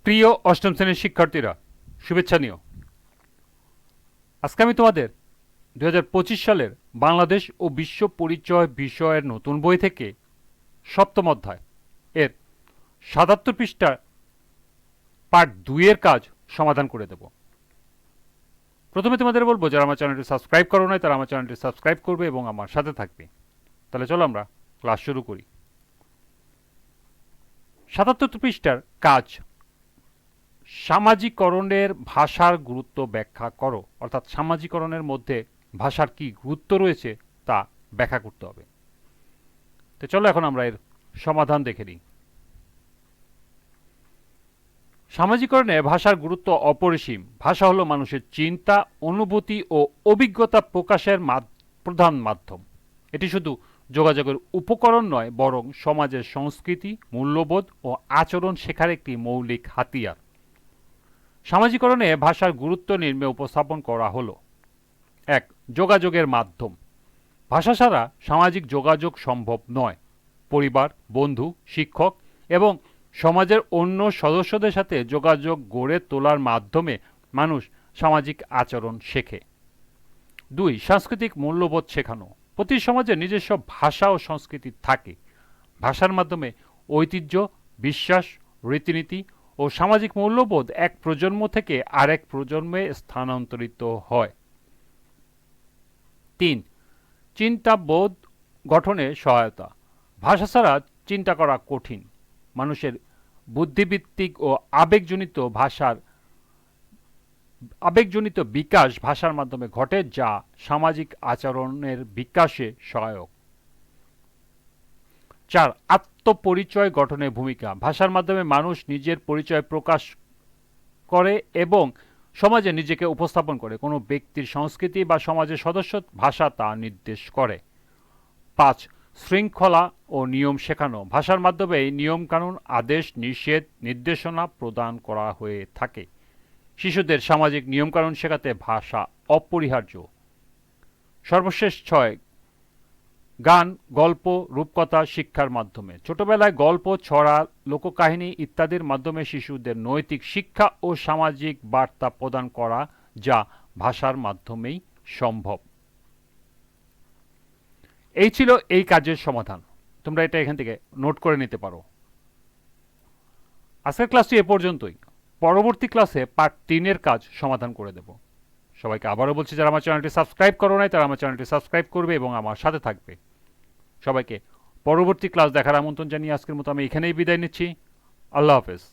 প্রিয় অষ্টম শ্রেণীর শিক্ষার্থীরা, শুভেচ্ছা নিও। আজকে আমি তোমাদের 2025 সালের বাংলাদেশ ও বিশ্ব পরিচয় বিষয়ের নতুন বই থেকে সপ্তম অধ্যায় এর 77 পৃষ্ঠার পার্ট 2 এর কাজ সমাধান করে দেব। প্রথমে তোমাদের বলবো, যারা আমার চ্যানেলটি সাবস্ক্রাইব করো নাই তারা আমার চ্যানেলটি সাবস্ক্রাইব করবে এবং আমার সাথে থাকবে। তাহলে চলো আমরা ক্লাস শুরু করি। 77 পৃষ্ঠার কাজ, সামাজিকরণের ভাষার গুরুত্ব ব্যাখ্যা করো। অর্থাৎ সামাজিকরণের মধ্যে ভাষার কি গুরুত্ব রয়েছে তা ব্যাখ্যা করতে হবে। তো চলো এখন আমরা এর সমাধান দেখে নিই। সামাজিকরণে ভাষার গুরুত্ব অপরিসীম। ভাষা হলো মানুষের চিন্তা, অনুভূতি ও অভিজ্ঞতা প্রকাশের প্রধান মাধ্যম। এটি শুধু যোগাযোগের উপকরণ নয়, বরং সমাজের সংস্কৃতি, মূল্যবোধ ও আচরণ শেখার একটি মৌলিক হাতিয়ার। সামাজিকরণে ভাষার গুরুত্ব নিম্নে উপস্থাপন করা হলো। 1. যোগাযোগের মাধ্যম। ভাষা ছাড়া সামাজিক যোগাযোগ সম্ভব নয়। পরিবার, বন্ধু, শিক্ষক এবং সমাজের অন্য সদস্যদের সাথে যোগাযোগ গড়ে তোলার মাধ্যমে মানুষ সামাজিক আচরণ শেখে। 2. সাংস্কৃতিক মূল্যবোধ শেখানো। প্রতি সমাজে নিজস্ব ভাষা ও সংস্কৃতি থাকে। ভাষার মাধ্যমে ঐতিহ্য, বিশ্বাস, রীতিনীতি ও সামাজিক মূল্যবোধ এক প্রজন্ম থেকে আরেক প্রজন্মে স্থানান্তরিত হয়। 3. চিন্তাবোধ গঠনে সহায়তা। ভাষা ছাড়া চিন্তা করা কঠিন। মানুষের বুদ্ধিভিত্তিক ও আবেগজনিত বিকাশ ভাষার মাধ্যমে ঘটে, যা সামাজিক আচরণের বিকাশে সহায়ক। 4. আত্মপরিচয় গঠনের ভূমিকা। ভাষার মাধ্যমে মানুষ নিজের পরিচয় প্রকাশ করে এবং সমাজে নিজেকে উপস্থাপন করে। কোনো ব্যক্তির সংস্কৃতি বা সমাজের সদস্য ভাষা তা নির্দেশ করে। 5. শৃঙ্খলা ও নিয়ম শেখানো। ভাষার মাধ্যমে নিয়মকানুন, আদেশ, নিষেধ, নির্দেশনা প্রদান করা হয়ে থাকে। শিশুদের সামাজিক নিয়মকানুন শেখাতে ভাষা অপরিহার্য। সর্বশেষ 6. গান, গল্প, রূপকথা শিক্ষার মাধ্যমে। ছোটবেলায় গল্প, ছড়া, লোককাহিনী ইত্যাদির মাধ্যমে শিশুদের নৈতিক শিক্ষা ও সামাজিক বার্তা প্রদান করা, যা ভাষার মাধ্যমেই সম্ভব। এই ছিল এই কাজের সমাধান। তোমরা এটা এখান থেকে নোট করে নিতে পারো। আজকের ক্লাসটি এ পর্যন্তই। পরবর্তী ক্লাসে পার্ট 3 এর কাজ সমাধান করে দেব। সবাইকে আবারও বলছি, যারা আমার চ্যানেলটি সাবস্ক্রাইব করো নাই তারা আমার চ্যানেলটি সাবস্ক্রাইব করবে এবং আমার সাথে থাকবে। সবাইকে পরবর্তী ক্লাস দেখার আমন্ত্রণ জানিয়ে আজকের মতো আমি এখানেই বিদায় নিচ্ছি। আল্লাহ হাফেজ।